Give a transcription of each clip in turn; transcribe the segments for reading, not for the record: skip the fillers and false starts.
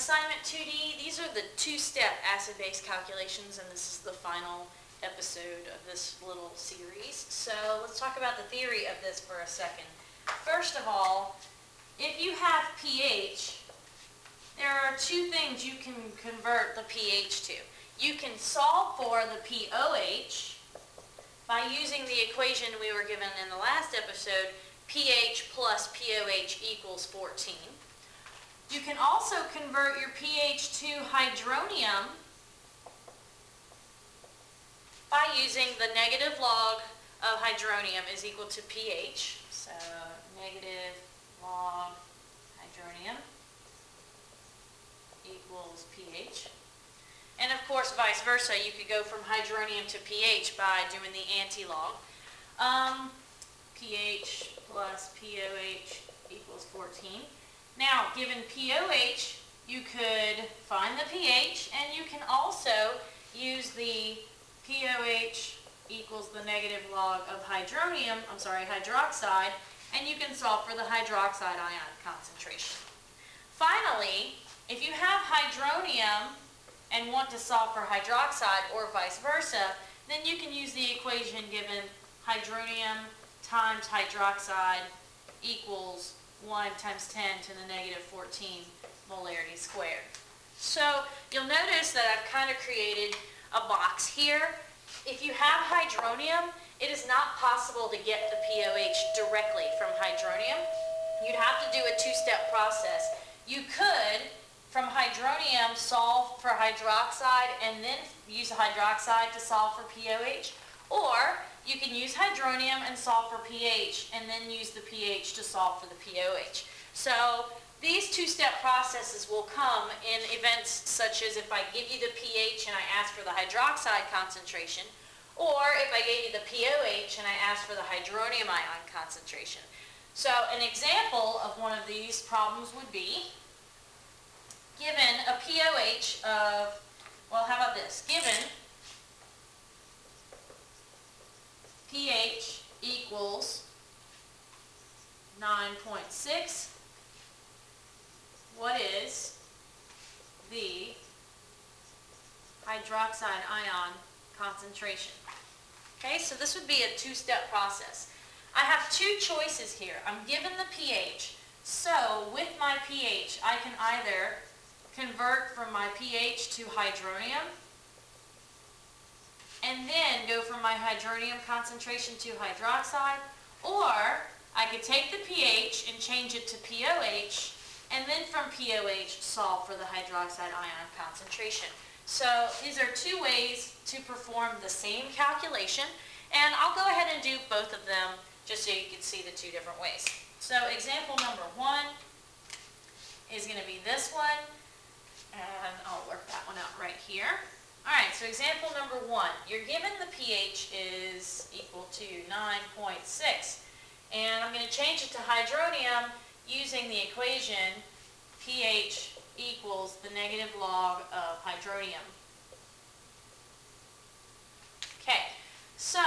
Assignment 2D, these are the two-step acid-base calculations, and this is the final episode of this little series. So let's talk about the theory of this for a second. First of all, if you have pH, there are two things you can convert the pH to. You can solve for the pOH by using the equation we were given in the last episode, pH plus pOH equals 14. You can also convert your pH to hydronium by using the negative log of hydronium is equal to pH. So negative log hydronium equals pH. And of course, vice versa, you could go from hydronium to pH by doing the anti-log. pH plus pOH equals 14. Now, given pOH, you could find the pH, and you can also use the pOH equals the negative log of hydroxide, and you can solve for the hydroxide ion concentration. Finally, if you have hydronium and want to solve for hydroxide or vice versa, then you can use the equation given hydronium times hydroxide equals 1 times 10 to the negative 14 molarity squared. So you'll notice that I've kind of created a box here. If you have hydronium, it is not possible to get the pOH directly from hydronium. You'd have to do a two-step process. You could, from hydronium, solve for hydroxide and then use hydroxide to solve for pOH, or you can use hydronium and solve for pH and then use the pH to solve for the pOH. So these two-step processes will come in events such as if I give you the pH and I ask for the hydroxide concentration, or if I gave you the pOH and I asked for the hydronium ion concentration. So an example of one of these problems would be, given a pOH of, well, how about this? Given pH equals 9.6, what is the hydroxide ion concentration? Okay, so this would be a two-step process. I have two choices here. I'm given the pH, so with my pH, I can either convert from my pH to hydronium and then go from my hydronium concentration to hydroxide, or I could take the pH and change it to pOH, and then from pOH solve for the hydroxide ion concentration. So these are two ways to perform the same calculation, and I'll go ahead and do both of them just so you can see the two different ways. So example number 1 is going to be this one, and I'll work that one out right here. Alright, so example number 1, you're given the pH is equal to 9.6, and I'm going to change it to hydronium using the equation pH equals the negative log of hydronium. Okay, so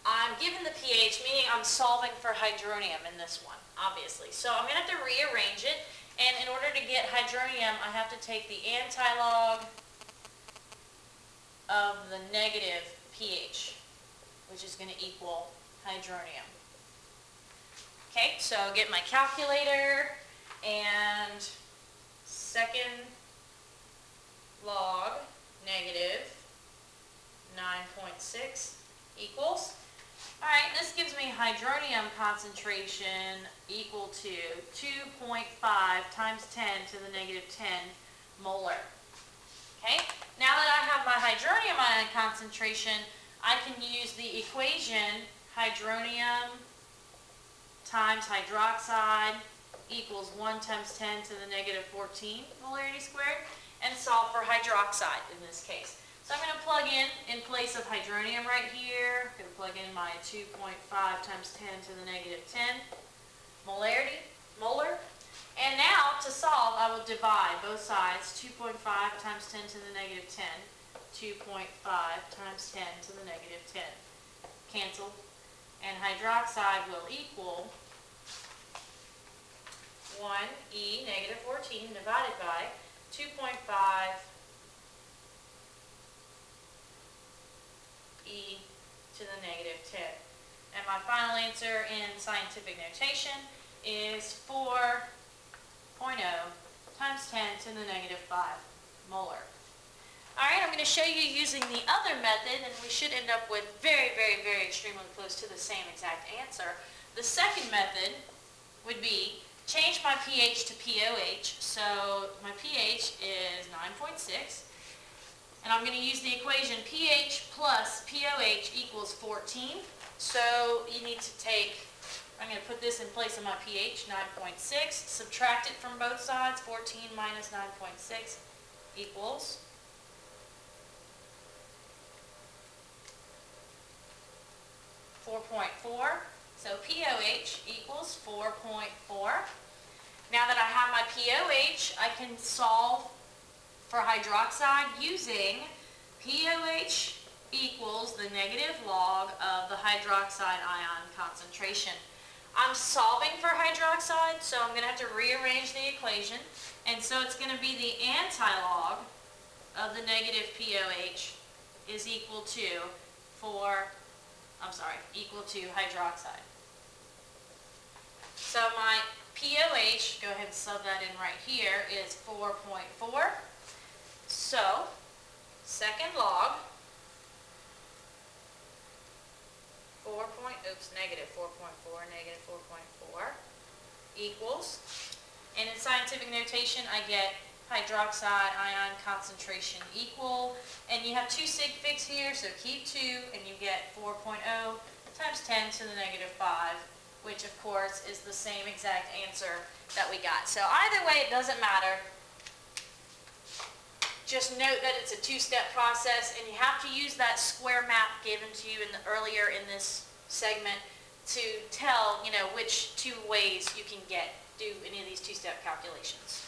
I'm given the pH, meaning I'm solving for hydronium in this one, obviously. So I'm going to have to rearrange it, and in order to get hydronium, I have to take the anti-log of the negative pH, which is going to equal hydronium. Okay, so I'll get my calculator, and second log negative 9.6 equals, alright, this gives me hydronium concentration equal to 2.5 times 10 to the negative 10 molar. Okay, now that I have my hydronium ion concentration, I can use the equation hydronium times hydroxide equals 1 times 10 to the negative 14 molarity squared, and solve for hydroxide in this case. So I'm going to plug in place of hydronium right here. I'm going to plug in my 2.5 times 10 to the negative 10 molar. And now, to solve, I will divide both sides. 2.5 times 10 to the negative 10. 2.5 times 10 to the negative 10. Cancel. And hydroxide will equal 1e negative 14 divided by 2.5 e to the negative 10. And my final answer in scientific notation is 4.0 times 10 to the negative 5 molar. Alright, I'm going to show you using the other method, and we should end up with very, very, very extremely close to the same exact answer. The second method would be change my pH to pOH. So my pH is 9.6. And I'm going to use the equation pH plus pOH equals 14. So you need to take, I'm going to put this in place of my pH, 9.6, subtract it from both sides, 14 minus 9.6 equals 4.4. So pOH equals 4.4. Now that I have my pOH, I can solve for hydroxide using pOH equals the negative log of the hydroxide ion concentration. I'm solving for hydroxide, so I'm going to have to rearrange the equation. And so it's going to be the anti-log of the negative pOH is equal to equal to hydroxide. So my pOH, go ahead and sub that in right here, is 4.4. So, second log, negative 4.4 equals, and in scientific notation I get hydroxide ion concentration equal, and you have two sig figs here, so keep 2, and you get 4.0 times 10 to the negative 5, which of course is the same exact answer that we got. So either way, it doesn't matter. Just note that it's a two-step process, and you have to use that square map given to you earlier in this segment to tell, which two ways you can do any of these two-step calculations.